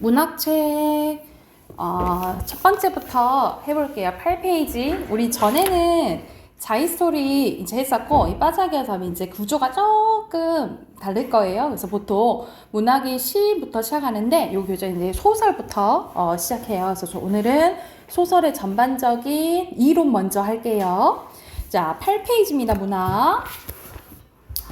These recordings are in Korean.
문학책 첫 번째부터 해볼게요. 8페이지. 우리 전에는 자이스토리 이제 했었고, 이 빠자기하면 이제 구조가 조금 다를 거예요. 그래서 보통 문학이 시부터 시작하는데, 요 교재 이제 소설부터 시작해요. 그래서 오늘은 소설의 전반적인 이론 먼저 할게요. 자, 8페이지입니다, 문학.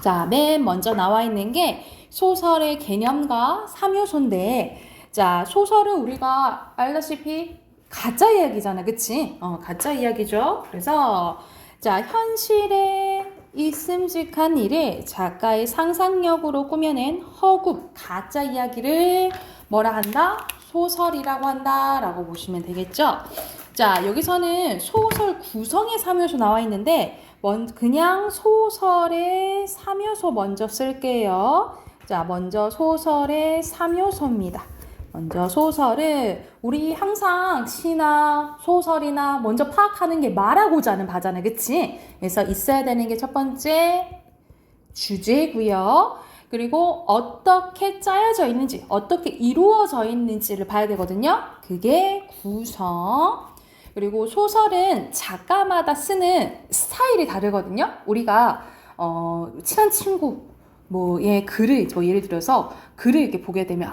자, 맨 먼저 나와 있는 게 소설의 개념과 3요소인데, 자, 소설은 우리가 알다시피 가짜 이야기잖아, 그치? 가짜 이야기죠. 그래서 자, 현실에 있음직한 일을 작가의 상상력으로 꾸며낸 허구, 가짜 이야기를 뭐라 한다? 소설이라고 한다 라고 보시면 되겠죠. 자, 여기서는 소설 구성의 3요소 나와 있는데 그냥 소설의 3요소 먼저 쓸게요. 자, 먼저 소설의 3요소입니다. 먼저 소설은 우리 항상 시나 소설이나 먼저 파악하는 게 말하고자 하는 바잖아요. 그치? 그래서 있어야 되는 게 첫 번째 주제고요. 그리고 어떻게 짜여져 있는지, 어떻게 이루어져 있는지를 봐야 되거든요. 그게 구성. 그리고 소설은 작가마다 쓰는 스타일이 다르거든요. 우리가 친한 친구 글을 예를 들어서 글을 이렇게 보게 되면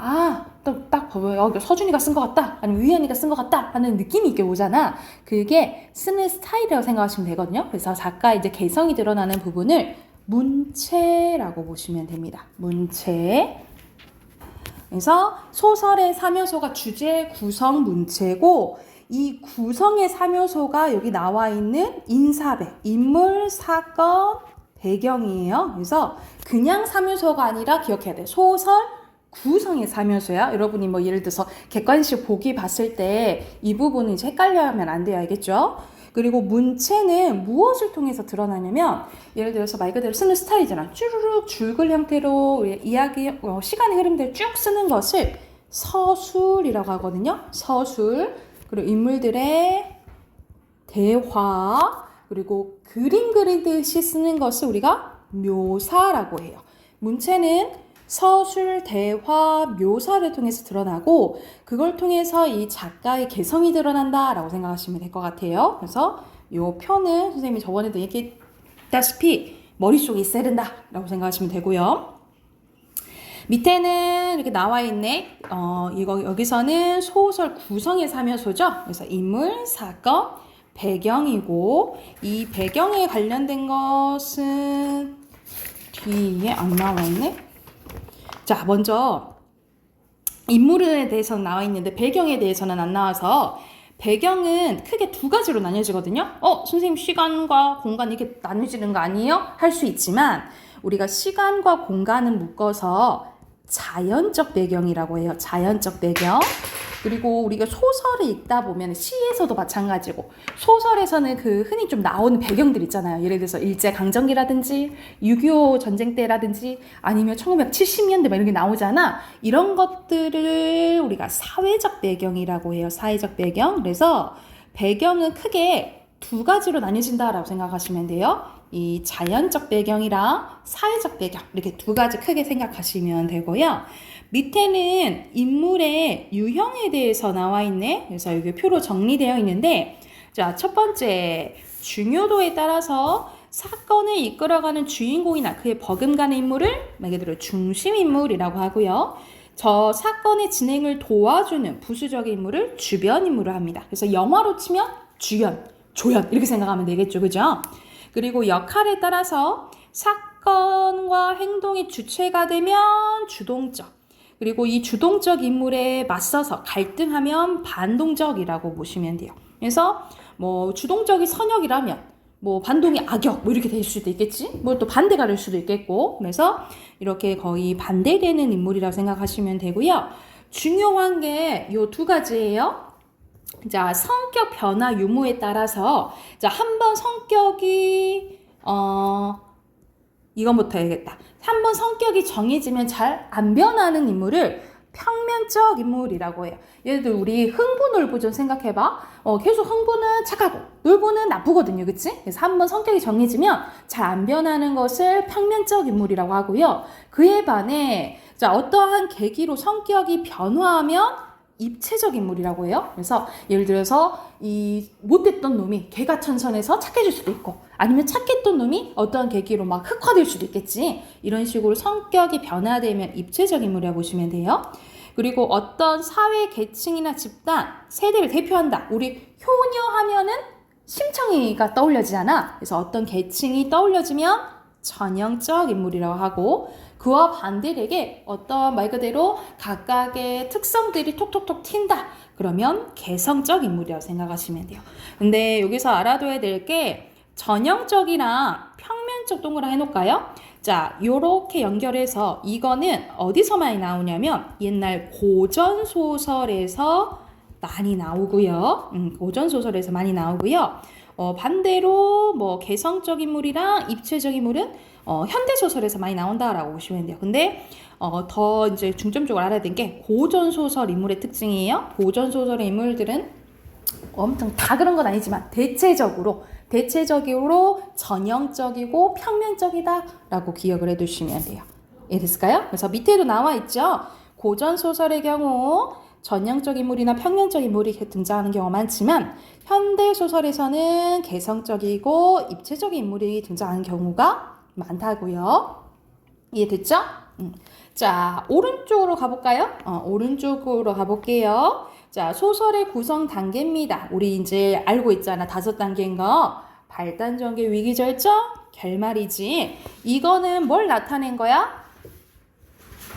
딱 보면 서준이가 쓴 것 같다, 아니면 위연이가 쓴 것 같다 하는 느낌이 있게 오잖아. 그게 쓰는 스타일이라고 생각하시면 되거든요. 그래서 작가의 이제 개성이 드러나는 부분을 문체라고 보시면 됩니다. 문체. 그래서 소설의 3요소가 주제, 구성, 문체고, 이 구성의 3요소가 여기 나와 있는 인사배, 인물, 사건, 배경이에요. 그래서 그냥 3요소가 아니라 기억해야 돼. 소설 구성의 3요소야. 여러분이 예를 들어서 객관식 보기 봤을 때 이 부분은 이제 헷갈려 하면 안 돼요. 알겠죠? 그리고 문체는 무엇을 통해서 드러나냐면, 예를 들어서 말 그대로 쓰는 스타일이잖아. 쭈르륵 줄글 형태로 이야기, 시간의 흐름대로 쭉 쓰는 것을 서술이라고 하거든요. 서술. 그리고 인물들의 대화, 그리고 그림 그리듯이 쓰는 것을 우리가 묘사라고 해요. 문체는 서술, 대화, 묘사를 통해서 드러나고, 그걸 통해서 이 작가의 개성이 드러난다라고 생각하시면 될 것 같아요. 그래서 이 표는 선생님이 저번에도 얘기했다시피 머릿속에 있어야 된다라고 생각하시면 되고요. 밑에는 이렇게 나와 있네. 여기서는 소설 구성의 3요소죠. 그래서 인물, 사건, 배경이고, 이 배경에 관련된 것은 뒤에 안 나와 있네. 자, 먼저 인물에 대해서는 나와 있는데 배경에 대해서는 안 나와서, 배경은 크게 두 가지로 나뉘어지거든요. 선생님 시간과 공간 이렇게 나뉘어지는 거 아니에요? 할 수 있지만 우리가 시간과 공간은 묶어서 자연적 배경이라고 해요. 자연적 배경. 그리고 우리가 소설을 읽다 보면 시에서도 마찬가지고, 소설에서는 그 흔히 좀 나오는 배경들 있잖아요. 예를 들어서 일제강점기라든지 6.25 전쟁 때라든지 아니면 1970년대 이런 게 나오잖아. 이런 것들을 우리가 사회적 배경이라고 해요. 사회적 배경. 그래서 배경은 크게 두 가지로 나뉘어진다라고 생각하시면 돼요. 이 자연적 배경이랑 사회적 배경, 이렇게 두 가지 크게 생각하시면 되고요. 밑에는 인물의 유형에 대해서 나와 있네. 그래서 여기 표로 정리되어 있는데, 자, 첫 번째, 중요도에 따라서 사건을 이끌어가는 주인공이나 그의 버금가는 인물을 말 그대로 중심인물이라고 하고요. 저 사건의 진행을 도와주는 부수적인 인물을 주변인물을 합니다. 그래서 영화로 치면 주연, 조연 이렇게 생각하면 되겠죠. 그죠? 그리고 역할에 따라서 사건과 행동의 주체가 되면 주동적, 그리고 이 주동적 인물에 맞서서 갈등하면 반동적이라고 보시면 돼요. 그래서 주동적이 선역이라면 반동이 악역 이렇게 될 수도 있겠지. 또 반대가 될 수도 있겠고. 그래서 이렇게 거의 반대되는 인물이라고 생각하시면 되고요. 중요한 게 요 두 가지예요. 자, 성격 변화 유무에 따라서, 자, 한번 성격이 이건부터 해야겠다. 한번 성격이 정해지면 잘 안 변하는 인물을 평면적 인물이라고 해요. 예를 들어 우리 흥부 놀부 좀 생각해봐. 계속 흥부는 착하고 놀부는 나쁘거든요. 그치? 그래서 한번 성격이 정해지면 잘 안 변하는 것을 평면적 인물이라고 하고요. 그에 반해 자, 어떠한 계기로 성격이 변화하면 입체적 인물이라고 해요. 그래서 예를 들어서 이 못됐던 놈이 개가천선해서 착해질 수도 있고 아니면 착했던 놈이 어떠한 계기로 막 흑화될 수도 있겠지. 이런 식으로 성격이 변화되면 입체적 인물이라고 보시면 돼요. 그리고 어떤 사회 계층이나 집단, 세대를 대표한다. 우리 효녀 하면은 심청이가 떠올려지잖아. 그래서 어떤 계층이 떠올려지면 전형적 인물이라고 하고 그와 반대되게 어떤 말 그대로 각각의 특성들이 톡톡톡 튄다. 그러면 개성적 인물이라고 생각하시면 돼요. 근데 여기서 알아둬야 될 게 전형적이나 평면적 동그라 해놓을까요? 자, 요렇게 연결해서 이거는 어디서 많이 나오냐면 옛날 고전소설에서 많이 나오고요. 고전소설에서 많이 나오고요. 반대로 뭐 개성적 인물이랑 입체적 인물은 현대소설에서 많이 나온다라고 보시면 돼요. 근데 더 이제 중점적으로 알아야 되는 게 고전소설 인물의 특징이에요. 고전소설의 인물들은 엄청 다 그런 건 아니지만 대체적으로 전형적이고 평면적이다라고 기억을 해두시면 돼요. 이해됐을까요? 그래서 밑에도 나와 있죠. 고전소설의 경우 전형적 인물이나 평면적 인물이 등장하는 경우가 많지만 현대소설에서는 개성적이고 입체적인 인물이 등장하는 경우가 많다고요. 이해됐죠? 자, 오른쪽으로 가볼까요? 오른쪽으로 가볼게요. 자, 소설의 구성 단계입니다. 우리 이제 알고 있잖아. 5단계인 거. 발단, 전개, 위기, 절정, 결말이지. 이거는 뭘 나타낸 거야?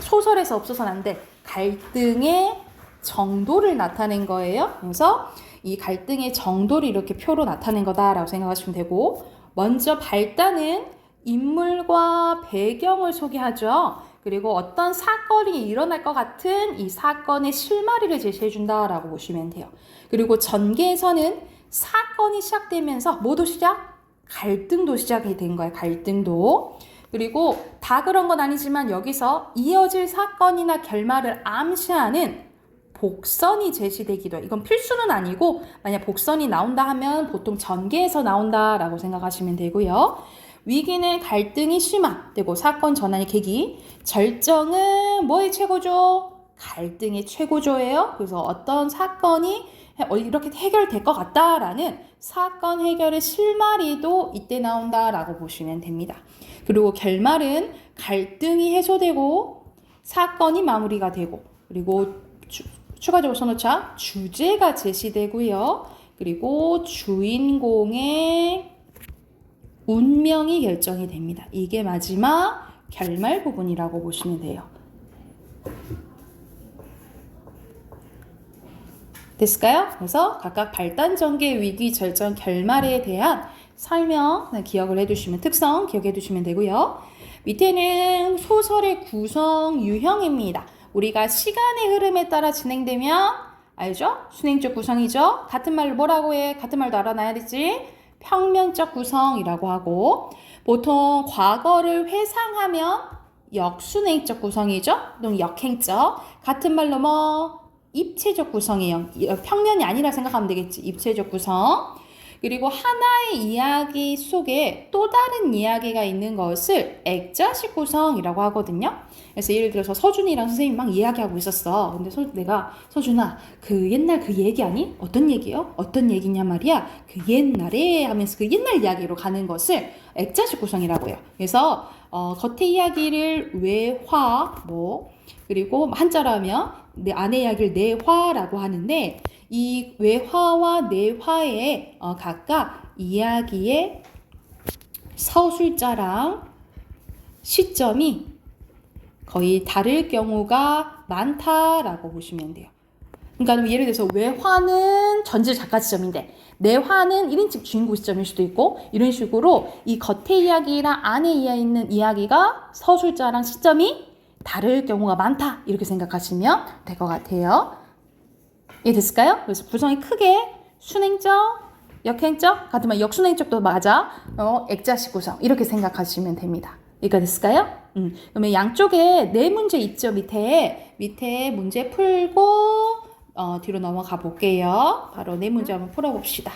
소설에서 없어서는 안 돼. 갈등의 정도를 나타낸 거예요. 그래서 이 갈등의 정도를 이렇게 표로 나타낸 거다라고 생각하시면 되고, 먼저 발단은 인물과 배경을 소개하죠. 그리고 어떤 사건이 일어날 것 같은 이 사건의 실마리를 제시해 준다라고 보시면 돼요. 그리고 전개에서는 사건이 시작되면서 뭐도 시작? 갈등도 시작이 된 거예요. 갈등도. 그리고 다 그런 건 아니지만 여기서 이어질 사건이나 결말을 암시하는 복선이 제시되기도 해요. 이건 필수는 아니고 만약 복선이 나온다 하면 보통 전개에서 나온다라고 생각하시면 되고요. 위기는 갈등이 심화되고 사건 전환의 계기. 절정은 뭐의 최고조? 갈등의 최고조예요. 그래서 어떤 사건이 이렇게 해결될 것 같다라는 사건 해결의 실마리도 이때 나온다라고 보시면 됩니다. 그리고 결말은 갈등이 해소되고 사건이 마무리가 되고 그리고 추가적으로 써놓자 주제가 제시되고요. 그리고 주인공의 운명이 결정이 됩니다. 이게 마지막 결말 부분이라고 보시면 돼요. 됐을까요? 그래서 각각 발단, 전개, 위기, 절정, 결말에 대한 설명 기억을 해두시면 특성 기억해 두시면 되고요. 밑에는 소설의 구성 유형입니다. 우리가 시간의 흐름에 따라 진행되면 알죠? 순행적 구성이죠. 같은 말로 뭐라고 해? 같은 말도 알아놔야 되지. 평면적 구성이라고 하고 보통 과거를 회상하면 역순행적 구성이죠. 또는 역행적. 같은 말로 뭐 입체적 구성이에요. 평면이 아니라 생각하면 되겠지. 입체적 구성. 그리고 하나의 이야기 속에 또 다른 이야기가 있는 것을 액자식 구성이라고 하거든요. 그래서 예를 들어서 서준이랑 선생님이 막 이야기하고 있었어. 근데 내가 서준아 그 옛날 그 얘기 아니? 어떤 얘기요? 어떤 얘기냐 말이야. 그 옛날에 하면서 그 옛날 이야기로 가는 것을 액자식 구성이라고 해요. 그래서 겉의 이야기를 외화 그리고 한자로 하면 내 안의 이야기를 내화라고 하는데 이 외화와 내화의 각각 이야기의 서술자랑 시점이 거의 다를 경우가 많다라고 보시면 돼요. 그러니까 예를 들어서 외화는 전체 작가 시점인데 내화는 1인칭 주인공 시점일 수도 있고 이런 식으로 이 겉의 이야기랑 안에 있는 이야기가 서술자랑 시점이 다를 경우가 많다 이렇게 생각하시면 될 것 같아요. 이해됐을까요? 그래서 구성이 크게 순행적, 역행적, 같은 말 역순행적도 맞아. 액자식 구성 이렇게 생각하시면 됩니다. 이해가 됐을까요? 그러면 양쪽에 네 문제 있죠, 밑에 문제 풀고, 뒤로 넘어가 볼게요. 바로 네 문제 한번 풀어봅시다.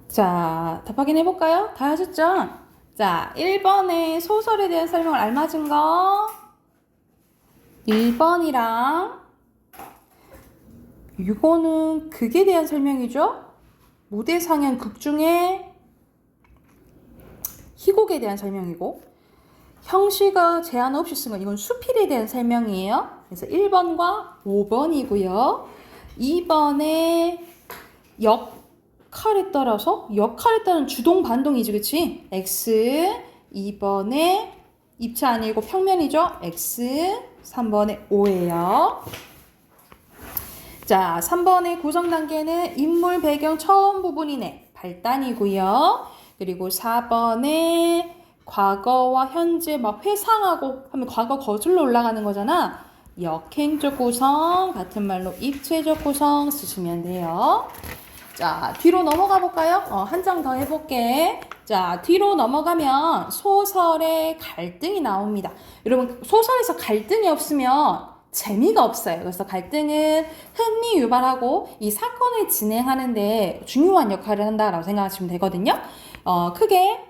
자, 답 확인해볼까요? 다 하셨죠? 자, 1번에 소설에 대한 설명을 알맞은 거 1번이랑 이거는 극에 대한 설명이죠? 무대상연 극 중에 희곡에 대한 설명이고 형식의 제한 없이 쓴 건 이건 수필에 대한 설명이에요. 그래서 1번과 5번이고요. 2번에 역할에 따른 주동 반동이지, 그치? X. 2번에 입체 아니고 평면이죠? X. 3번에 O예요. 자, 3번의 구성 단계는 인물 배경 처음 부분이네. 발단이고요. 그리고 4번에 과거와 현재 막 회상하고 하면 과거 거슬러 올라가는 거잖아. 역행적 구성, 같은 말로 입체적 구성 쓰시면 돼요. 자, 뒤로 넘어가 볼까요? 한 장 더 해볼게. 자, 뒤로 넘어가면 소설의 갈등이 나옵니다. 여러분, 소설에서 갈등이 없으면 재미가 없어요. 그래서 갈등은 흥미 유발하고 이 사건을 진행하는데 중요한 역할을 한다라고 생각하시면 되거든요. 크게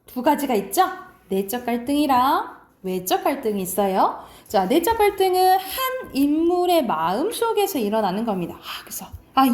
두 가지가 있죠. 내적 갈등이랑 외적 갈등이 있어요. 자, 내적 갈등은 한 인물의 마음 속에서 일어나는 겁니다. 그래서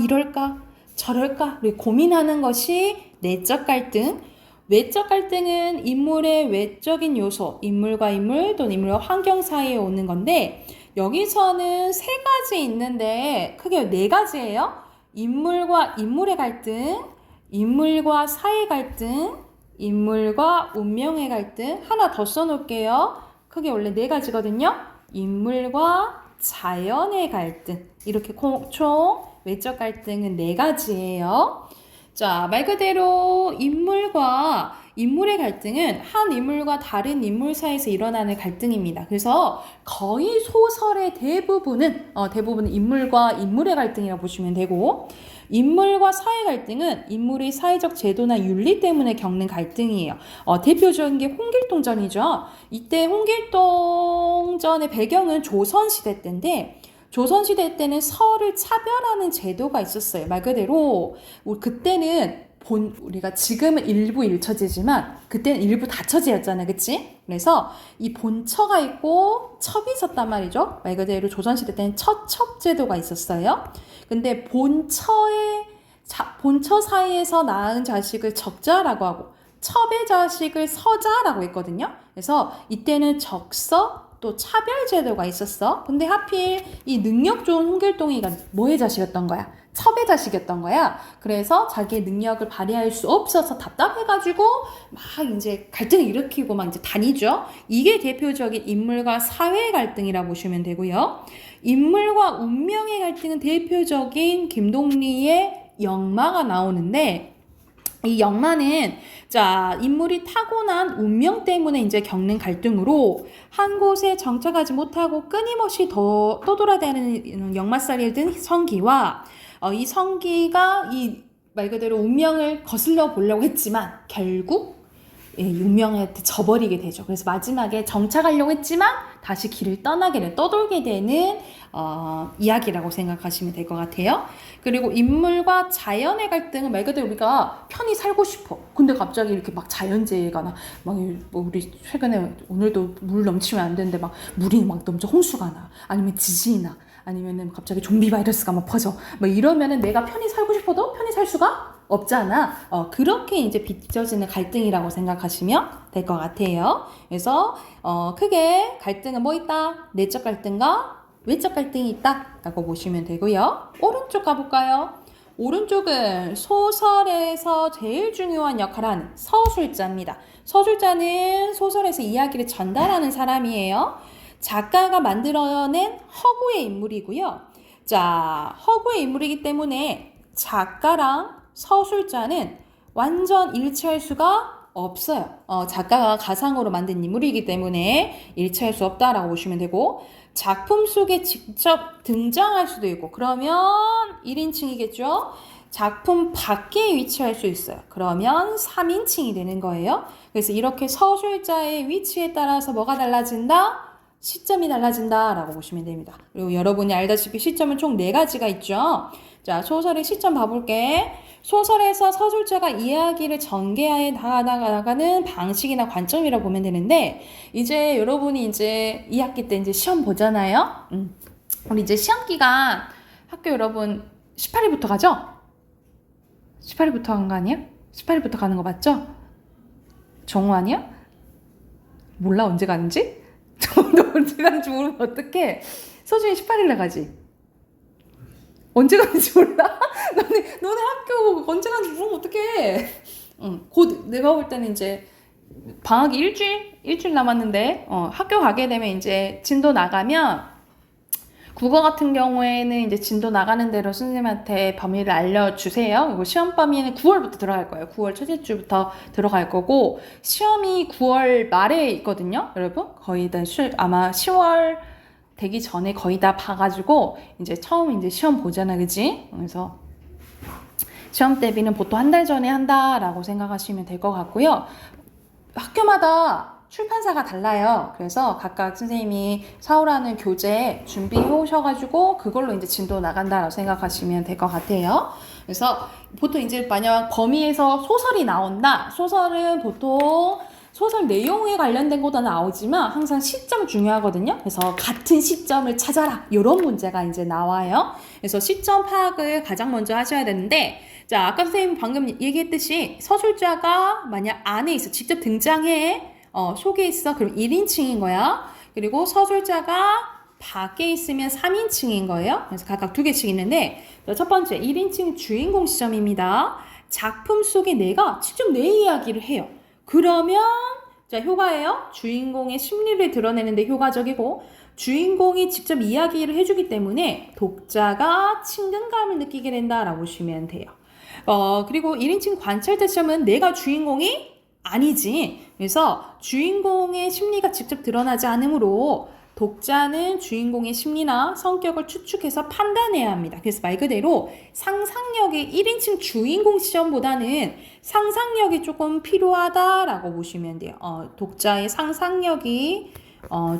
이럴까? 저럴까? 고민하는 것이 내적 갈등. 외적 갈등은 인물의 외적인 요소, 인물과 인물 또는 인물과 환경 사이에 오는 건데 여기서는 세 가지 있는데 크게 네 가지예요. 인물과 인물의 갈등, 인물과 사회 갈등, 인물과 운명의 갈등. 하나 더 써놓을게요. 크게 원래 네 가지거든요. 인물과 자연의 갈등. 이렇게 총 외적 갈등은 네 가지예요. 자, 말 그대로 인물과 인물의 갈등은 한 인물과 다른 인물 사이에서 일어나는 갈등입니다. 그래서 거의 소설의 대부분은 인물과 인물의 갈등이라고 보시면 되고 인물과 사회 갈등은 인물의 사회적 제도나 윤리 때문에 겪는 갈등이에요. 대표적인 게 홍길동전이죠. 이때 홍길동전의 배경은 조선시대 때인데 조선시대 때는 서를 차별하는 제도가 있었어요. 말 그대로 그때는 우리가 지금은 일부 일처제지만 그때는 일부 다처제였잖아요. 그치? 그래서 이 본처가 있고 첩이 있었단 말이죠. 말 그대로 조선시대 때는 처첩제도가 있었어요. 근데 본처 사이에서 낳은 자식을 적자라고 하고 첩의 자식을 서자라고 했거든요. 그래서 이때는 적서 또 차별제도가 있었어. 근데 하필 이 능력 좋은 홍길동이가 뭐의 자식이었던 거야? 첩의 자식이었던 거야. 그래서 자기의 능력을 발휘할 수 없어서 답답해가지고 막 이제 갈등을 일으키고 막 이제 다니죠. 이게 대표적인 인물과 사회의 갈등이라 보시면 되고요. 인물과 운명의 갈등은 대표적인 김동리의 역마가 나오는데 이 역마는 인물이 타고난 운명 때문에 이제 겪는 갈등으로 한 곳에 정착하지 못하고 끊임없이 더 떠돌아다니는 역마살이를 든 성기와 이 성기가 이 말 그대로 운명을 거슬러 보려고 했지만 결국 운명한테 져버리게 되죠. 그래서 마지막에 정착하려고 했지만 다시 길을 떠돌게 되는 이야기라고 생각하시면 될 것 같아요. 그리고 인물과 자연의 갈등은 말 그대로 우리가 편히 살고 싶어. 근데 갑자기 이렇게 막 자연재해가 나. 막 우리 최근에 오늘도 물 넘치면 안 되는데 막 물이 막 넘쳐 홍수가 나. 아니면 지진이 나. 아니면은 갑자기 좀비 바이러스가 막 퍼져. 막 이러면은 내가 편히 살고 싶어도 편히 살 수가 없잖아. 그렇게 이제 빚어지는 갈등이라고 생각하시면 될 것 같아요. 그래서 크게 갈등은 뭐 있다? 내적 갈등과 외적 갈등이 있다 라고 보시면 되고요. 오른쪽 가볼까요? 오른쪽은 소설에서 제일 중요한 역할을 하는 서술자입니다. 서술자는 소설에서 이야기를 전달하는 사람이에요. 작가가 만들어낸 허구의 인물이고요. 자, 허구의 인물이기 때문에 작가랑 서술자는 완전 일치할 수가 없어요. 작가가 가상으로 만든 인물이기 때문에 일치할 수 없다라고 보시면 되고, 작품 속에 직접 등장할 수도 있고, 그러면 1인칭이겠죠? 작품 밖에 위치할 수 있어요. 그러면 3인칭이 되는 거예요. 그래서 이렇게 서술자의 위치에 따라서 뭐가 달라진다? 시점이 달라진다 라고 보시면 됩니다. 그리고 여러분이 알다시피 시점은 총 4가지가 있죠. 자, 소설의 시점 봐볼게. 소설에서 서술자가 이야기를 전개하여 나가는 방식이나 관점이라고 보면 되는데, 이제 여러분이 이제 2학기 때 이제 시험 보잖아요. 우리 이제 시험 기간 학교 여러분 18일부터 가죠? 18일부터 간 거 아니야? 18일부터 가는 거 맞죠? 정우 아니야? 몰라 언제 가는지? 너 언제 가는지 모르면 어떡해. 서준이 18일에 가지. 언제 가는지 몰라? 너네 학교 언제 가는지 모르면 어떡해. 곧 내가 볼 때는 이제 방학이 일주일 남았는데 학교 가게 되면 이제 진도 나가면, 국어 같은 경우에는 이제 진도 나가는 대로 선생님한테 범위를 알려주세요. 그리고 시험 범위는 9월부터 들어갈 거예요. 9월 첫째 주부터 들어갈 거고, 시험이 9월 말에 있거든요. 여러분 거의 다 아마 10월 되기 전에 거의 다 봐가지고 이제 처음 이제 시험 보잖아, 그지? 그래서 시험 대비는 보통 한 달 전에 한다라고 생각하시면 될 것 같고요. 학교마다 출판사가 달라요. 그래서 각각 선생님이 사오라는 교재 준비해 오셔가지고 그걸로 이제 진도 나간다라고 생각하시면 될 것 같아요. 그래서 보통 이제 만약 범위에서 소설이 나온다. 소설은 보통 소설 내용에 관련된 것도 나오지만 항상 시점 중요하거든요. 그래서 같은 시점을 찾아라. 이런 문제가 이제 나와요. 그래서 시점 파악을 가장 먼저 하셔야 되는데, 자, 아까 선생님 방금 얘기했듯이 서술자가 만약 안에 있어, 직접 등장해, 속에 있어, 그럼 1인칭인 거야. 그리고 서술자가 밖에 있으면 3인칭인 거예요. 그래서 각각 2개씩 있는데, 첫 번째 1인칭 주인공 시점입니다. 작품 속에 내가 직접 내 이야기를 해요. 그러면 자, 효과예요. 주인공의 심리를 드러내는데 효과적이고, 주인공이 직접 이야기를 해주기 때문에 독자가 친근감을 느끼게 된다라고 보시면 돼요. 그리고 1인칭 관찰자 시점은 내가 주인공이 아니지. 그래서 주인공의 심리가 직접 드러나지 않으므로 독자는 주인공의 심리나 성격을 추측해서 판단해야 합니다. 그래서 말 그대로 상상력의 1인칭 주인공 시점보다는 상상력이 조금 필요하다라고 보시면 돼요. 독자의 상상력이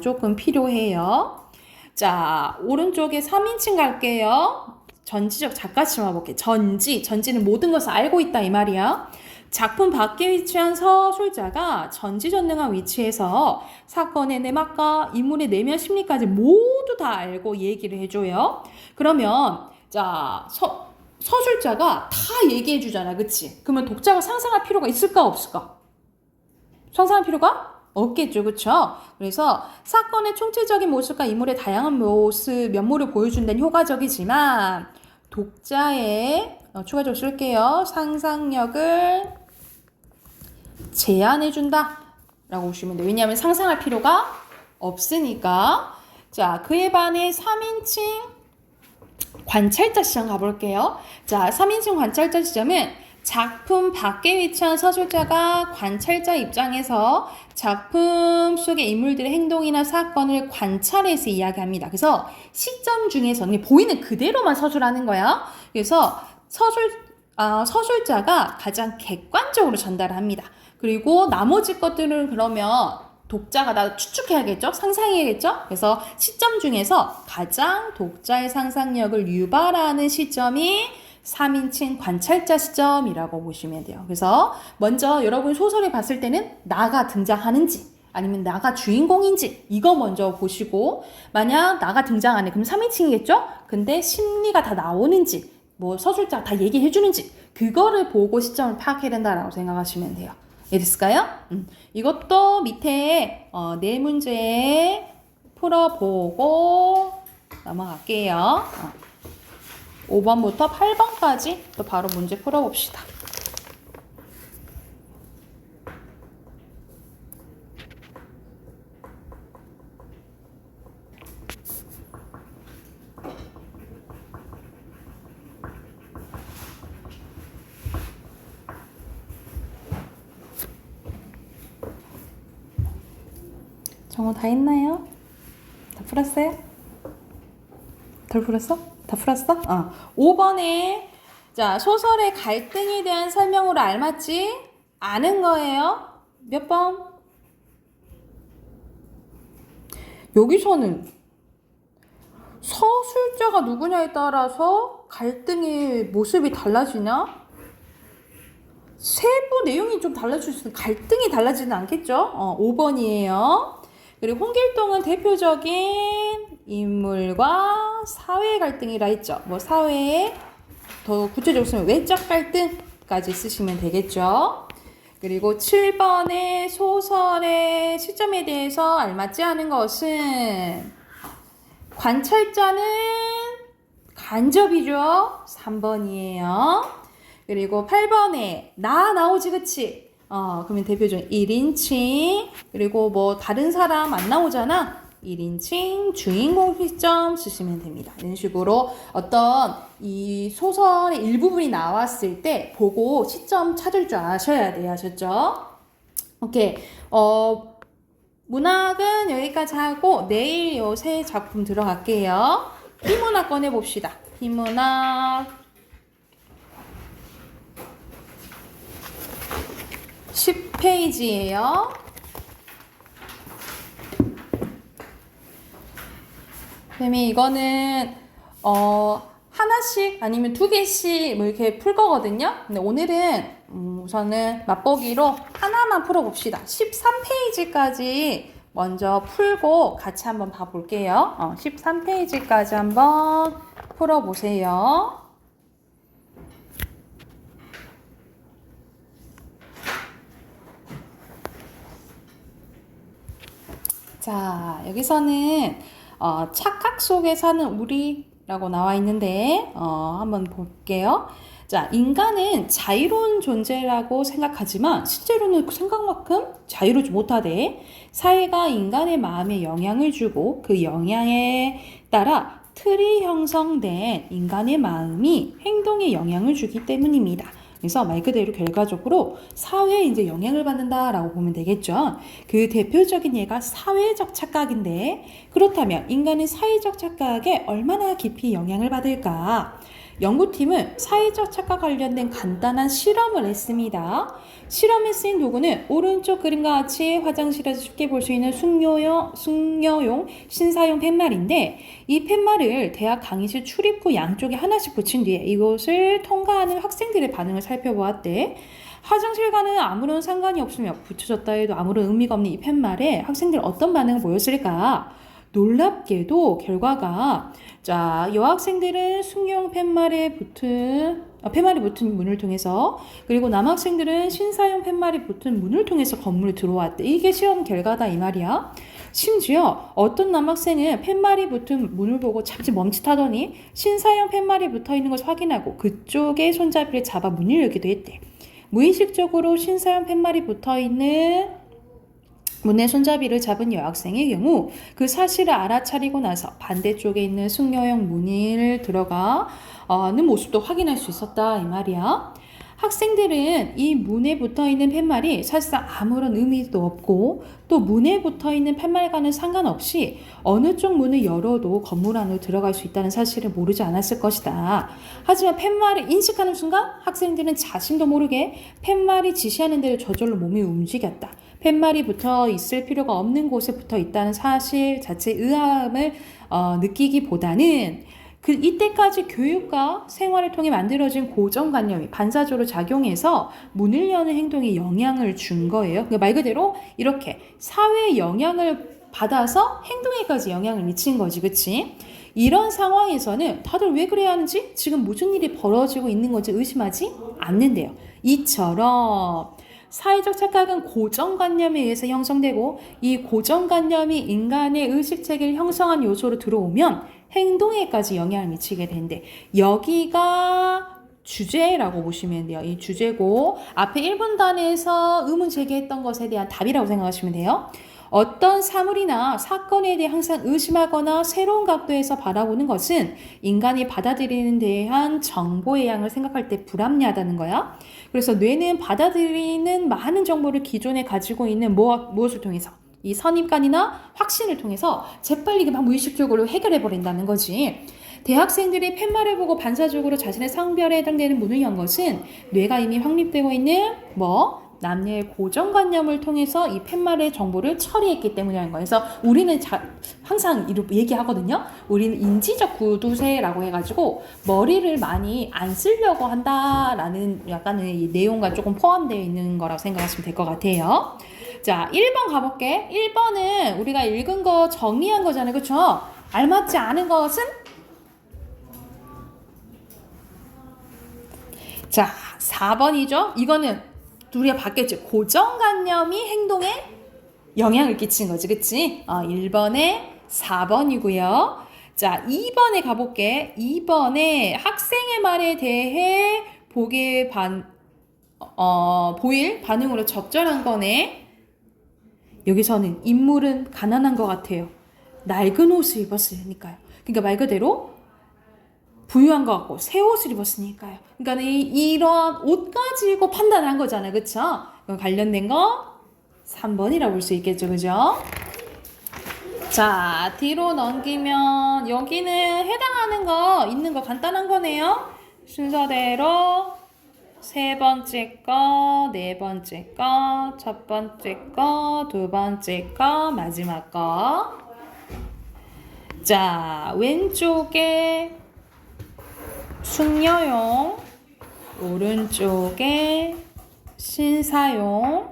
조금 필요해요. 자, 오른쪽에 3인칭 갈게요. 전지적 작가 시점 볼게요. 전지는 모든 것을 알고 있다 이 말이야. 작품 밖에 위치한 서술자가 전지전능한 위치에서 사건의 내막과 인물의 내면 심리까지 모두 다 알고 얘기를 해줘요. 그러면 자, 서술자가 다 얘기해 주잖아, 그치? 그러면 독자가 상상할 필요가 있을까 없을까? 상상할 필요가 없겠죠, 그쵸? 그래서 사건의 총체적인 모습과 인물의 다양한 면모를 보여준 데는 효과적이지만, 독자의 추가적으로 쓸게요. 상상력을 제한해준다 라고 보시면 돼요. 왜냐하면 상상할 필요가 없으니까. 자, 그에 반해 3인칭 관찰자 시점 가볼게요. 자, 3인칭 관찰자 시점은 작품 밖에 위치한 서술자가 관찰자 입장에서 작품 속의 인물들의 행동이나 사건을 관찰해서 이야기합니다. 그래서 시점 중에서는 보이는 그대로만 서술하는 거야. 그래서 서술자가 가장 객관적으로 전달을 합니다. 그리고 나머지 것들은 그러면 독자가 다 추측해야겠죠? 상상해야겠죠? 그래서 시점 중에서 가장 독자의 상상력을 유발하는 시점이 3인칭 관찰자 시점이라고 보시면 돼요. 그래서 먼저 여러분 소설을 봤을 때는 나가 등장하는지 아니면 나가 주인공인지 이거 먼저 보시고, 만약 나가 등장 안 해 그럼 3인칭이겠죠? 근데 심리가 다 나오는지 뭐 서술자가 다 얘기해 주는지 그거를 보고 시점을 파악해야 된다라고 생각하시면 돼요. 이해됐을까요? 이것도 밑에 네 문제 풀어보고 넘어갈게요. 5번부터 8번까지 또 바로 문제 풀어봅시다. 정호 다 했나요? 다 풀었어요? 덜 풀었어? 다 풀었어? 5번에 자, 소설의 갈등에 대한 설명으로 알맞지? 아는 거예요. 몇 번? 여기서는 서술자가 누구냐에 따라서 갈등의 모습이 달라지나? 세부 내용이 좀 달라질 수 있는 갈등이 달라지는 않겠죠? 5번이에요. 그리고 홍길동은 대표적인 인물과 사회 갈등이라 했죠. 뭐 사회에 더 구체적으로 쓰면 외적 갈등까지 쓰시면 되겠죠. 그리고 7번의 소설의 시점에 대해서 알맞지 않은 것은 관찰자는 간접이죠. 3번이에요. 그리고 8번에 나 나오지 그치? 그러면 대표적인 1인칭 그리고 뭐 다른 사람 안 나오잖아. 1인칭 주인공 시점 쓰시면 됩니다. 이런 식으로 어떤 이 소설의 일부분이 나왔을 때 보고 시점 찾을 줄 아셔야 돼요. 아셨죠? 오케이. 문학은 여기까지 하고 내일 요 세 작품 들어갈게요. 희문학 꺼내봅시다. 희문학 10페이지예요. 선생님이 이거는 하나씩 아니면 두 개씩 뭐 이렇게 풀 거거든요. 근데 오늘은 우선은 맛보기로 하나만 풀어봅시다. 13페이지까지 먼저 풀고 같이 한번 봐볼게요. 13페이지까지 한번 풀어보세요. 자, 여기서는 착각 속에 사는 우리라고 나와 있는데 한번 볼게요. 자, 인간은 자유로운 존재라고 생각하지만 실제로는 생각만큼 자유롭지 못하대. 사회가 인간의 마음에 영향을 주고 그 영향에 따라 틀이 형성된 인간의 마음이 행동에 영향을 주기 때문입니다. 그래서 말 그대로 결과적으로 사회에 이제 영향을 받는다라고 보면 되겠죠. 그 대표적인 예가 사회적 착각인데 그렇다면 인간은 사회적 착각에 얼마나 깊이 영향을 받을까? 연구팀은 사회적 착각 관련된 간단한 실험을 했습니다. 실험에 쓰인 도구는 오른쪽 그림과 같이 화장실에서 쉽게 볼 수 있는 숙녀용 신사용 팻말인데 이 팻말을 대학 강의실 출입구 양쪽에 하나씩 붙인 뒤에 이것을 통과하는 학생들의 반응을 살펴보았대. 화장실과는 아무런 상관이 없으며 붙여졌다 해도 아무런 의미가 없는 이 팻말에 학생들은 어떤 반응을 보였을까? 놀랍게도 결과가 자, 여학생들은 숙녀용 팻말이 붙은 문을 통해서 그리고 남학생들은 신사용 팻말이 붙은 문을 통해서 건물에 들어왔대. 이게 시험 결과다 이 말이야. 심지어 어떤 남학생은 팻말이 붙은 문을 보고 잠시 멈칫하더니 신사용 팻말이 붙어있는 것을 확인하고 그쪽에 손잡이를 잡아 문을 열기도 했대. 무의식적으로 신사용 팻말이 붙어있는 문의 손잡이를 잡은 여학생의 경우 그 사실을 알아차리고 나서 반대쪽에 있는 숙녀용 문을 들어가는 모습도 확인할 수 있었다 이 말이야. 학생들은 이 문에 붙어있는 팻말이 사실상 아무런 의미도 없고 또 문에 붙어있는 팻말과는 상관없이 어느 쪽 문을 열어도 건물 안으로 들어갈 수 있다는 사실을 모르지 않았을 것이다. 하지만 팻말을 인식하는 순간 학생들은 자신도 모르게 팻말이 지시하는 대로 저절로 몸이 움직였다. 팻말이 붙어 있을 필요가 없는 곳에 붙어 있다는 사실 자체의 의아함을 느끼기보다는 이때까지 교육과 생활을 통해 만들어진 고정관념이 반사적으로 작용해서 문을 여는 행동에 영향을 준 거예요. 그러니까 말 그대로 이렇게 사회의 영향을 받아서 행동에까지 영향을 미친 거지, 그치? 이런 상황에서는 다들 왜 그래야 하는지 지금 무슨 일이 벌어지고 있는 건지 의심하지 않는데요. 이처럼 사회적 착각은 고정관념에 의해서 형성되고 이 고정관념이 인간의 의식체계를 형성한 요소로 들어오면 행동에까지 영향을 미치게 되는데 여기가 주제라고 보시면 돼요. 이 주제고 앞에 1분단에서 의문 제기했던 것에 대한 답이라고 생각하시면 돼요. 어떤 사물이나 사건에 대해 항상 의심하거나 새로운 각도에서 바라보는 것은 인간이 받아들이는 데 대한 정보의 양을 생각할 때 불합리하다는 거야. 그래서 뇌는 받아들이는 많은 정보를 기존에 가지고 있는 무엇을 통해서? 이 선입관이나 확신을 통해서 재빨리 막 무의식적으로 해결해 버린다는 거지. 대학생들이 팻말을 보고 반사적으로 자신의 성별에 해당되는 문을 연 것은 뇌가 이미 확립되고 있는 남녀의 고정관념을 통해서 이 팻말의 정보를 처리했기 때문이라는 거예요. 그래서 우리는 항상 이렇게 얘기하거든요. 우리는 인지적 구두쇠라고 해가지고 머리를 많이 안 쓰려고 한다라는 약간의 내용과 조금 포함되어 있는 거라고 생각하시면 될 것 같아요. 자, 1번 가볼게. 1번은 우리가 읽은 거 정리한 거잖아요. 그쵸? 알맞지 않은 것은? 자, 4번이죠. 이거는 우리가 봤겠지. 고정관념이 행동에 영향을 끼친 거지. 그치? 1번에 4번이고요. 자, 2번에 가볼게. 2번에 학생의 말에 대해 보일 반응으로 적절한 거네. 여기서는 인물은 가난한 것 같아요. 낡은 옷을 입었으니까요. 그러니까 말 그대로 부유한 것 같고 새 옷을 입었으니까요. 그러니까 이런 옷 가지고 판단한 거잖아요. 그쵸? 관련된 거 3번이라고 볼 수 있겠죠. 그죠? 자, 뒤로 넘기면 여기는 해당하는 거 있는 거 간단한 거네요. 순서대로 세 번째 거, 네 번째 거, 첫 번째 거, 두 번째 거, 마지막 거. 자, 왼쪽에 숙녀용, 오른쪽에 신사용,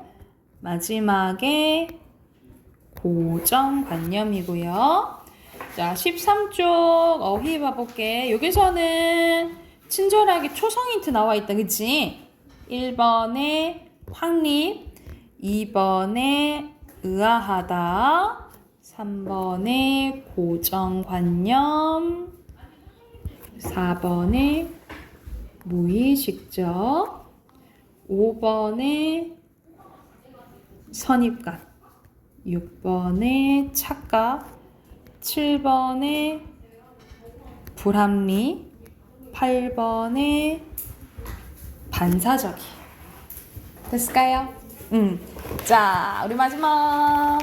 마지막에 고정관념이고요. 자, 13쪽 어휘 봐볼게. 여기서는 친절하게 초성 힌트 나와 있다. 그치? 1번에 확립, 2번에 의아하다, 3번에 고정관념, 4번에 무의식적, 5번에 선입관, 6번에 착각, 7번에 불합리, 8번에 반사적이. 됐을까요? 자, 우리 마지막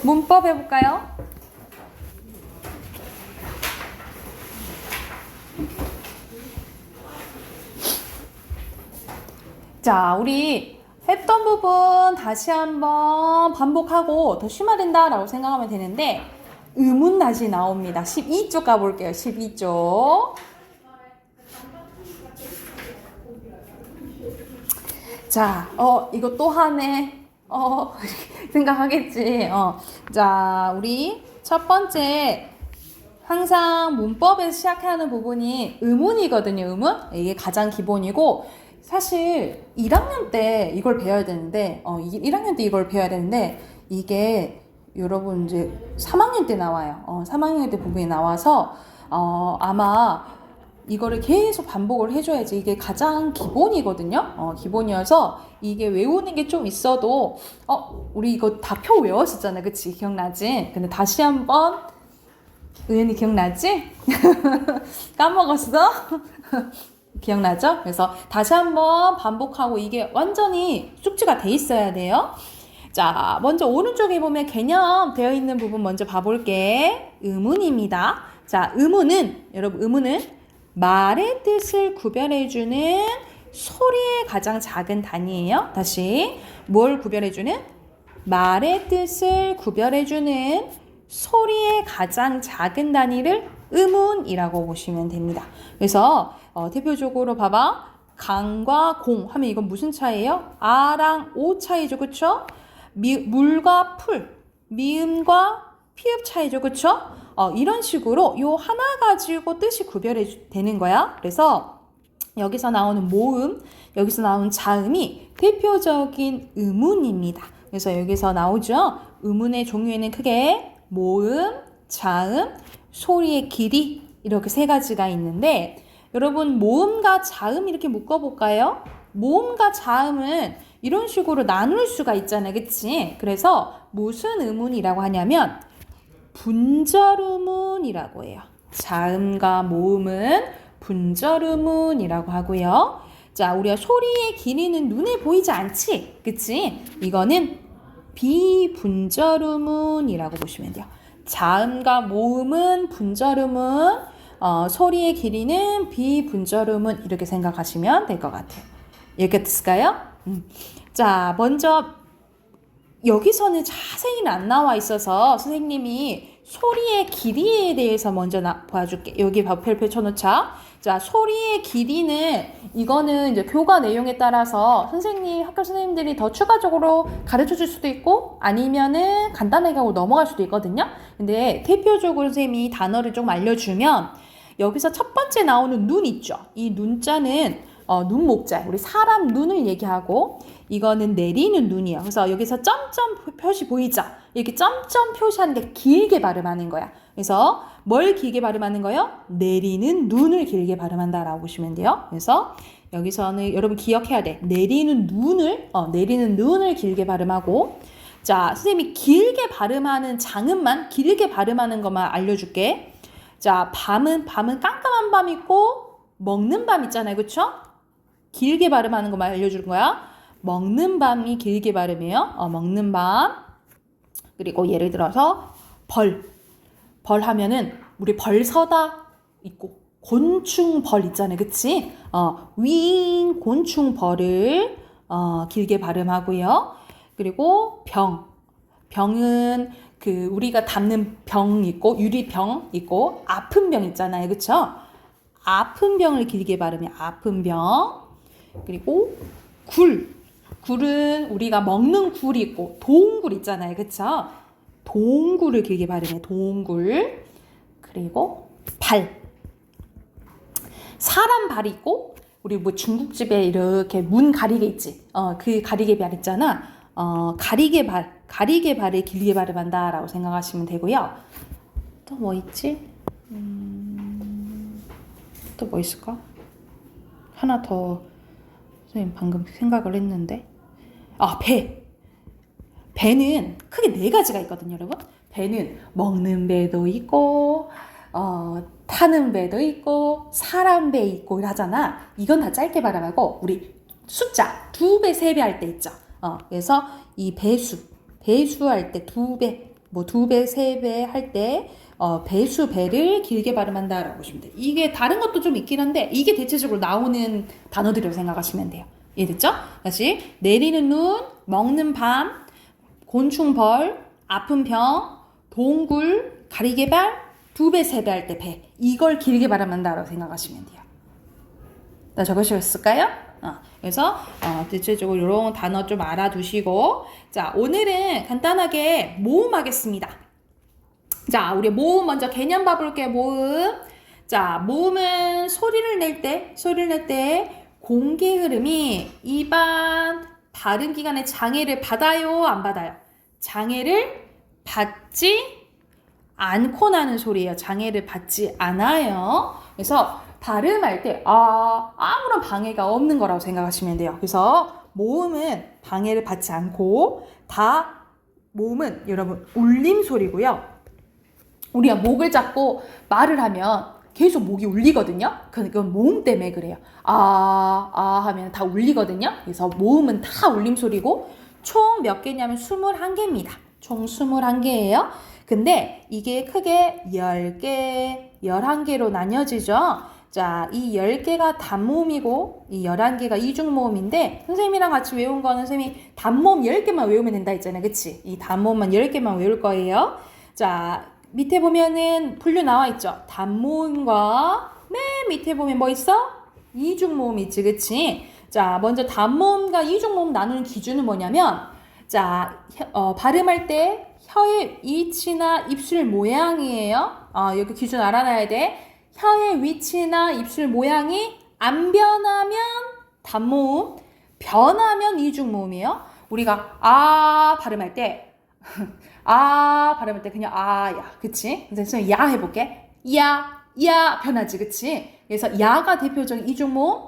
문법 해볼까요? 자, 우리 했던 부분 다시 한번 반복하고 더 심화된다라고 생각하면 되는데 의문 다시 나옵니다. 12쪽 가볼게요. 12쪽. 자, 이거 또 하네. 생각하겠지. 자, 우리 첫 번째 항상 문법에서 시작하는 부분이 의문이거든요. 의문? 이게 가장 기본이고 사실 1학년 때 이걸 배워야 되는데 1학년 때 이걸 배워야 되는데 이게 여러분 이제 3학년 때 나와요. 3학년 때 부분이 나와서 아마 이거를 계속 반복을 해줘야지 이게 가장 기본이거든요. 기본이어서 이게 외우는 게 좀 있어도 우리 이거 다 표 외웠었잖아. 그치? 기억나지? 근데 다시 한번 의연이 기억나지? 까먹었어? 기억나죠? 그래서 다시 한번 반복하고 이게 완전히 숙지가 돼 있어야 돼요. 자, 먼저 오른쪽에 보면 개념 되어 있는 부분 먼저 봐볼게. 의문입니다. 자, 여러분 의문은 말의 뜻을 구별해주는 소리의 가장 작은 단위예요. 다시 뭘 구별해주는? 말의 뜻을 구별해주는 소리의 가장 작은 단위를 의문이라고 보시면 됩니다. 그래서 대표적으로 봐봐. 강과 공 하면 이건 무슨 차이예요? 아랑 오 차이죠. 그쵸? 물과 풀, 미음과 피읍 차이죠. 그쵸? 이런 식으로 요 하나 가지고 뜻이 구별이 되는 거야. 그래서 여기서 나오는 모음, 여기서 나오는 자음이 대표적인 의문입니다. 그래서 여기서 나오죠. 의문의 종류에는 크게 모음, 자음, 소리의 길이 이렇게 세 가지가 있는데 여러분 모음과 자음 이렇게 묶어볼까요? 모음과 자음은 이런 식으로 나눌 수가 있잖아요. 그치? 그래서 무슨 의문이라고 하냐면 분절의문이라고 해요. 자음과 모음은 분절의문이라고 하고요. 자, 우리가 소리의 길이는 눈에 보이지 않지? 그치? 이거는 비분절음운이라고 보시면 돼요. 자음과 모음은 분절음운, 소리의 길이는 비분절음운 이렇게 생각하시면 될 것 같아요. 이해됐을까요? 자, 먼저 여기서는 자세히는 안 나와 있어서 선생님이 소리의 길이에 대해서 먼저 보여줄게. 여기 별표 쳐놓자. 자, 소리의 길이는 이거는 이제 교과 내용에 따라서 학교 선생님들이 더 추가적으로 가르쳐 줄 수도 있고 아니면은 간단하게 하고 넘어갈 수도 있거든요. 근데 대표적으로 선생님이 단어를 좀 알려주면 여기서 첫 번째 나오는 눈 있죠. 이 눈자는 눈목자, 우리 사람 눈을 얘기하고 이거는 내리는 눈이에요. 그래서 여기서 점점 표시 보이죠? 이렇게 점점 표시하는 게 길게 발음하는 거야. 그래서 뭘 길게 발음하는 거예요? 내리는 눈을 길게 발음한다라고 보시면 돼요. 그래서 여기서는 여러분 기억해야 돼. 내리는 눈을 길게 발음하고 자, 선생님이 길게 발음하는 장음만 길게 발음하는 것만 알려줄게. 자, 밤은 깜깜한 밤 있고 먹는 밤 있잖아요. 그쵸? 길게 발음하는 것만 알려주는 거야. 먹는 밤이 길게 발음해요. 먹는 밤. 그리고 예를 들어서 벌 하면은 우리 벌서다 있고 곤충벌 있잖아요. 그치? 윙 곤충벌을 길게 발음하고요. 그리고 병은 우리가 담는 병 있고 유리병 있고 아픈 병 있잖아요. 그쵸? 아픈 병을 길게 발음해. 아픈 병. 그리고 굴은 우리가 먹는 굴이 있고 동굴 있잖아요. 그쵸? 동굴을 길게 발음해. 동굴. 그리고 사람 발이 있고 우리 중국집에 이렇게 문 가리개 있지. 그 가리개 발 있잖아. 가리개 발을 길게 발음한다 라고 생각하시면 되고요. 또 뭐 있지? 또 뭐 있을까? 하나 더 선생님 방금 생각을 했는데 배는 크게 4가지가 있거든요. 여러분. 배는 먹는 배도 있고 타는 배도 있고 사람 배 있고 이러잖아. 이건 다 짧게 발음하고 우리 숫자 2배, 3배 할 때 있죠. 그래서 이 배수할 때 2배, 2배, 3배 할 때 배를 길게 발음한다라고 보시면 돼요. 이게 다른 것도 좀 있긴 한데 이게 대체적으로 나오는 단어들이라고 생각하시면 돼요. 이해됐죠? 다시 내리는 눈, 먹는 밤, 곤충벌, 아픈 병, 동굴, 가리개발, 2배, 3배 할 때 배. 이걸 길게 발음한다라고 생각하시면 돼요. 나 적으셨을까요? 그래서 대체적으로 이런 단어 좀 알아두시고 자, 오늘은 간단하게 모음하겠습니다. 자, 우리 모음 먼저 개념 봐볼게요. 모음. 자, 모음은 소리를 낼 때 공기 흐름이 입안 발음 기관의 장애를 받아요, 안 받아요? 장애를 받지 않고 나는 소리예요. 장애를 받지 않아요. 그래서 발음할 때 아무런 방해가 없는 거라고 생각하시면 돼요. 그래서 모음은 방해를 받지 않고 모음은 여러분 울림 소리고요. 우리가 목을 잡고 말을 하면 계속 목이 울리거든요. 그건 모음 때문에 그래요. 하면 다 울리거든요. 그래서 모음은 다 울림 소리고 총 몇 개냐면 21개입니다. 총 21개예요. 근데 이게 크게 10개, 11개로 나뉘어지죠. 자, 이 10개가 단모음이고 이 11개가 이중모음인데 선생님이랑 같이 외운 거는 선생님이 단모음 10개만 외우면 된다 했잖아요. 그치? 이 단모음만 10개만 외울 거예요. 자, 밑에 보면은 분류 나와 있죠. 단모음과 맨 밑에 보면 뭐 있어? 이중모음 있지. 그치? 자, 먼저 단모음과 이중모음 나누는 기준은 뭐냐면 자, 발음할 때 혀의 위치나 입술 모양이에요. 여기 기준 알아놔야 돼. 혀의 위치나 입술 모양이 안 변하면 단모음, 변하면 이중모음이에요. 우리가 발음할 때 발음할 때 그냥 야, 그치? 그래서 야 해볼게. 야 변하지, 그치? 그래서 야가 대표적인 이중모음,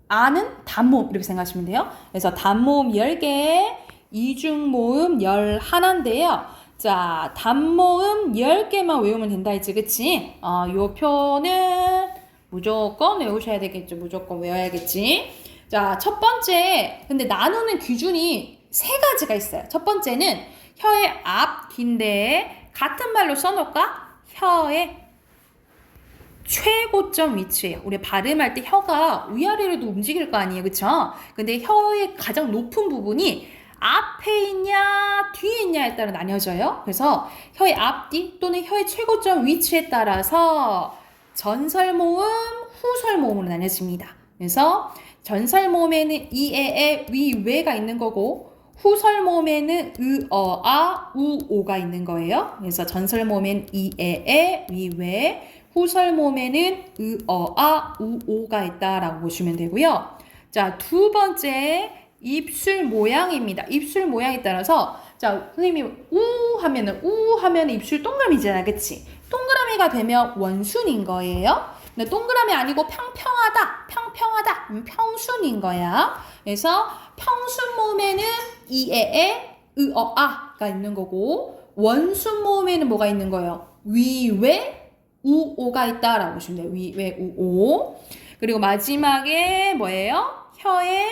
아는 단모음 이렇게 생각하시면 돼요. 그래서 단모음 10개, 이중모음 11인데요. 자, 단모음 10개만 외우면 된다 했지, 그치? 요 표는 무조건 외우셔야 되겠죠. 무조건 외워야겠지. 자, 첫 번째, 근데 나누는 기준이 3가지가 있어요. 첫 번째는 혀의 앞, 뒤인데 같은 말로 써놓을까? 혀의 최고점 위치예요. 우리 발음할 때 혀가 위아래로도 움직일 거 아니에요. 그쵸? 근데 혀의 가장 높은 부분이 앞에 있냐 뒤에 있냐에 따라 나뉘어져요. 그래서 혀의 앞뒤 또는 혀의 최고점 위치에 따라서 전설모음, 후설모음으로 나뉘어집니다. 그래서 전설모음에는 이에에, 위외가 있는 거고 후설모음에는 으어아, 우오가 있는 거예요. 그래서 전설모음엔 이에에, 위외, 후설모음에는 으어아, 우오가 있다라고 보시면 되고요. 자, 두 번째 입술 모양입니다. 입술 모양에 따라서 자, 선생님이 우 하면은 입술 동그라미잖아. 그치? 동그라미가 되면 원순인 거예요. 근데 동그라미 아니고 평평하다, 평순인 거야. 그래서 평순 모음에는 이에에, 으어아가 있는 거고 원순 모음에는 뭐가 있는 거예요? 위외, 우오가 있다라고 보시면 돼요. 위외, 우오. 그리고 마지막에 뭐예요? 혀의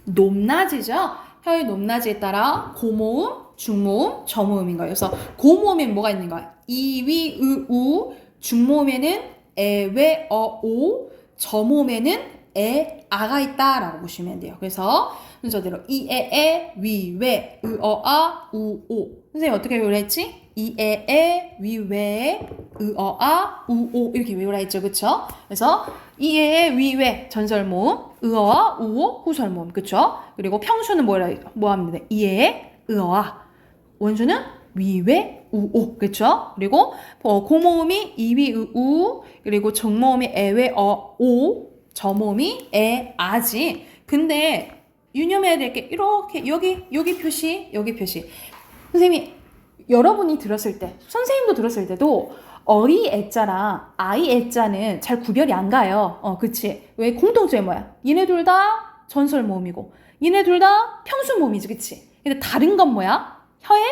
높낮이죠. 혀의 높낮이에 따라 고모음, 중모음, 저모음인 거예요. 그래서 고모음에는 뭐가 있는 거예요? 이위, 으우. 중모음에는 에, 웨, 어, 오. 저모음에는 에, 아가 있다라고 보시면 돼요. 그래서 순서대로 이에에, 위외, 으어아, 우오. 선생님 어떻게 외우라 했지? 이에에, 위외, 으어아, 우오 이렇게 외우라 했죠. 그쵸? 그래서 이에에, 위외, 전설모음, 으어아, 우오, 후설모음. 그쵸? 그리고 평수는 뭐 하면 돼? 이에에, 으어아. 원수는 위외, 우오. 그쵸? 그리고 고모음이 이위, 으우. 그리고 정모음이 에외, 어, 오. 저모음이 에, 아지. 근데 유념해야 될 게 이렇게 여기 표시. 선생님이 여러분이 들었을 때, 선생님도 들었을 때도 어리 애자랑 아이 애자는 잘 구별이 안 가요. 그치? 왜? 공통점이 뭐야? 얘네 둘 다 전설 모음이고 얘네 둘 다 평수 모음이지. 그치? 근데 다른 건 뭐야? 혀의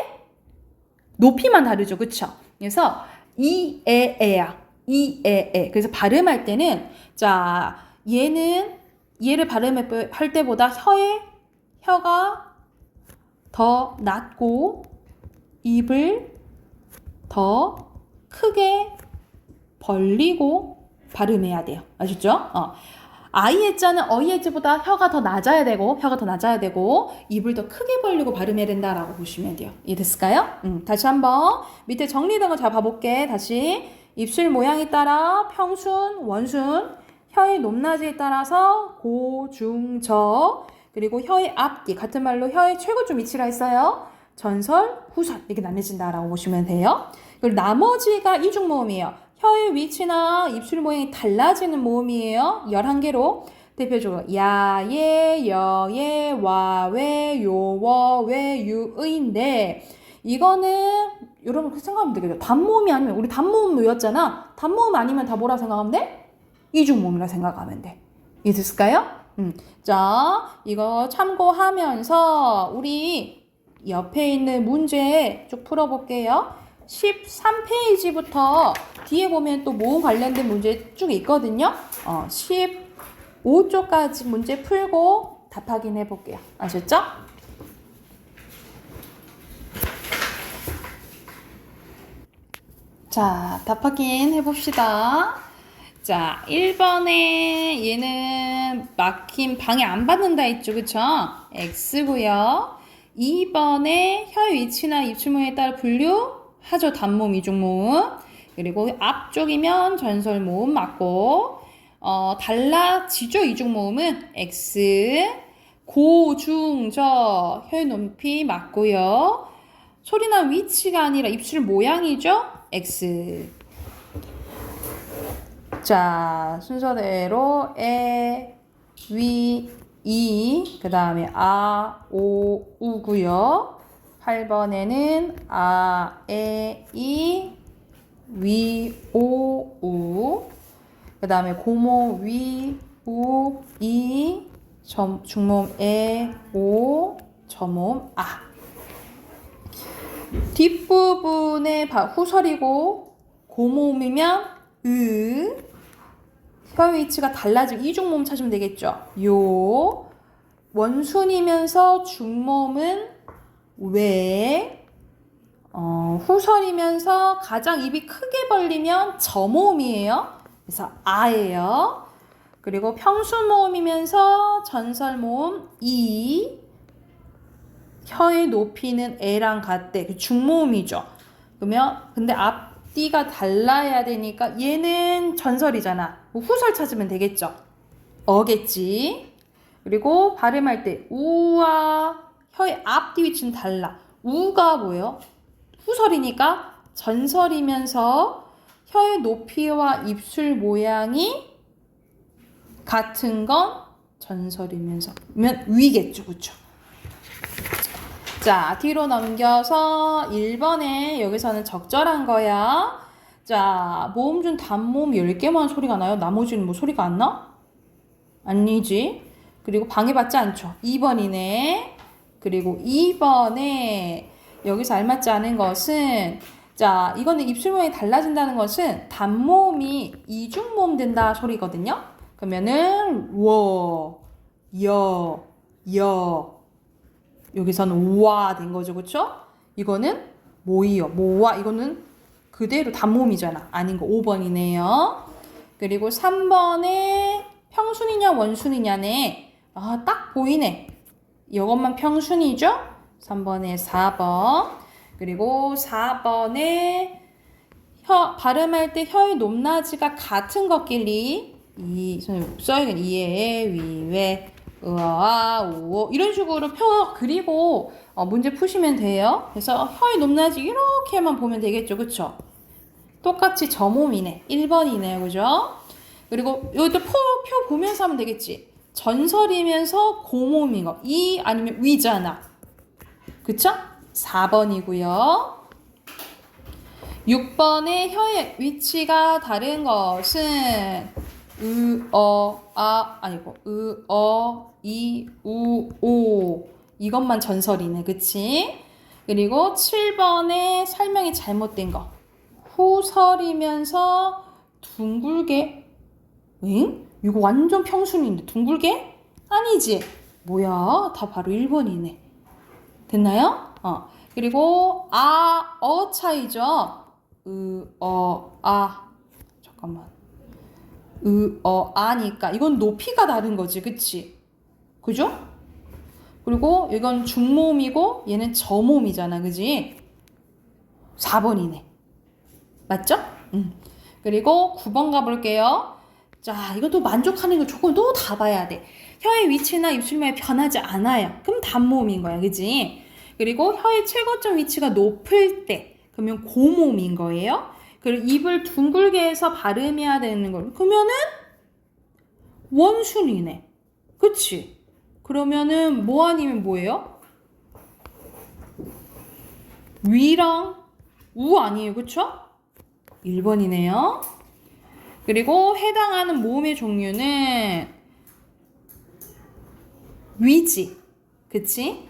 높이만 다르죠. 그쵸? 그래서 이에에야. 이에에. 그래서 발음할 때는 자, 얘를 발음할 때보다 혀가 더 낮고 입을 더 크게 벌리고 발음해야 돼요. 아셨죠? 아이의 자는 어이의 자보다 혀가 더 낮아야 되고 입을 더 크게 벌리고 발음해야 된다라고 보시면 돼요. 이해됐을까요? 다시 한번 밑에 정리된 거 잘 봐볼게. 다시 입술 모양에 따라 평순, 원순, 혀의 높낮이에 따라서 고, 중, 저, 그리고 혀의 앞뒤 같은 말로 혀의 최고점 위치라 했어요. 전설, 후설 이렇게 나뉘어진다라고 보시면 돼요. 그리고 나머지가 이중모음이에요. 혀의 위치나 입술 모양이 달라지는 모음이에요. 11개로 대표적으로 야예, 여예, 와외, 요워, 외, 유의인데 이거는 여러분 그렇게 생각하면 되겠죠. 단모음이 아니면 우리 단모음 외웠잖아. 단모음 아니면 다 뭐라 생각하면 돼? 이중모음이라 생각하면 돼. 이해됐을까요? 자, 이거 참고하면서 우리 옆에 있는 문제 쭉 풀어볼게요. 13페이지부터 뒤에 보면 또 모음 관련된 문제 쭉 있거든요. 15쪽까지 문제 풀고 답 확인해 볼게요. 아셨죠? 자, 답 확인해 봅시다. 자, 1번에 얘는 막힘 방해 안 받는다 했죠. 그쵸? X고요. 2번에 혀의 위치나 입술 모양에 따라 분류하죠. 단모음, 이중모음. 그리고 앞쪽이면 전설모음 맞고 달라지죠. 이중모음은 X. 고, 중, 저 혀의 높이 맞고요. 소리나 위치가 아니라 입술 모양이죠. X. 자, 순서대로 에, 위, 이, 그 다음에 아, 오, 우고요. 8번에는 아, 에, 이, 위, 오, 우. 그 다음에 고모, 위, 우, 이, 중모음 에, 오, 저모음 아. 뒷부분에 후설이고 고모음이면 혀의 위치가 달라지고 이중모음 찾으면 되겠죠. 요 원순이면서 중모음은 왜, 후설이면서 가장 입이 크게 벌리면 저모음이에요. 그래서 아예요. 그리고 평수모음이면서 전설모음 이, 혀의 높이는 에랑 같대. 그 중모음이죠. 그러면 근데 앞뒤가 달라야 되니까 얘는 전설이잖아. 후설 찾으면 되겠죠. 어겠지. 그리고 발음할 때 우와 혀의 앞뒤 위치는 달라. 우가 뭐예요? 후설이니까 전설이면서 혀의 높이와 입술 모양이 같은 건 전설이면서 면 위겠죠. 그쵸? 자, 뒤로 넘겨서 1번에 여기서는 적절한 거야. 자, 모음 중 단모음 10개만 소리가 나요. 나머지는 뭐 소리가 안 나? 아니지. 그리고 방해받지 않죠. 2번이네. 그리고 2번에 여기서 알맞지 않은 것은 자, 이거는 입술 모양이 달라진다는 것은 단모음이 이중모음 된다 소리거든요. 그러면은 여 여기서는 우와 된 거죠. 그쵸? 이거는 모이요. 모와 이거는 그대로 단모음이잖아. 아닌 거 5번이네요. 그리고 3번에 평순이냐 원순이냐네. 아, 딱 보이네. 이것만 평순이죠? 3번에 4번. 그리고 4번에 발음할 때 혀의 높낮이가 같은 것끼리 써야겠네. 이에, 위에, 으아, 우어 이런 식으로 그리고 문제 푸시면 돼요. 그래서 혀의 높낮이 이렇게만 보면 되겠죠. 그쵸? 똑같이 저몸이네. 1번이네요. 그죠? 그리고 여기도 표 보면서 하면 되겠지. 전설이면서 고몸인 거. 이 아니면 위잖아. 그쵸? 4번이고요. 6번의 혀의 위치가 다른 것은 아니고 이, 우, 오 이것만 전설이네. 그치? 그리고 7번에 설명이 잘못된 거. 후설이면서 둥글게 응? 이거 완전 평순인데 둥글게? 아니지. 뭐야? 다 바로 1번이네. 됐나요? 그리고 차이죠. 잠깐만. 아니까 이건 높이가 다른 거지. 그치? 그죠? 그리고 이건 중모음이고 얘는 저모음이잖아. 그지? 4번이네. 맞죠? 그리고 9번 가볼게요. 자, 이것도 만족하는 거 조금 또 다 봐야 돼. 혀의 위치나 입술 모양이 변하지 않아요. 그럼 단모음인 거야. 그지? 그리고 혀의 최고점 위치가 높을 때 그러면 고모음인 거예요. 그리고 입을 둥글게 해서 발음해야 되는 거. 그러면은 원순이네. 그치? 그러면은 뭐 아니면 뭐예요? 위랑 우 아니에요. 그쵸? 1번이네요. 그리고 해당하는 모음의 종류는 위지. 그치?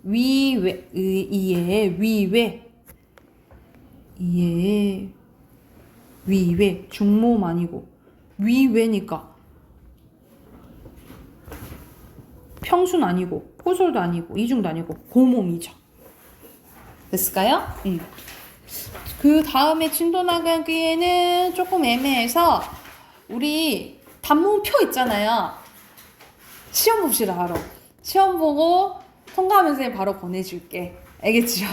위외, 이에, 위외. 이에, 위외. 중모음 아니고. 위외니까. 평순 아니고, 호솔도 아니고, 이중도 아니고, 고모음이죠. 됐을까요? 그 다음에 진도 나가기에는 조금 애매해서 우리 단모음표 있잖아요. 시험 봅시다. 바로 시험 보고 통과하면 선생님 바로 보내줄게. 알겠죠?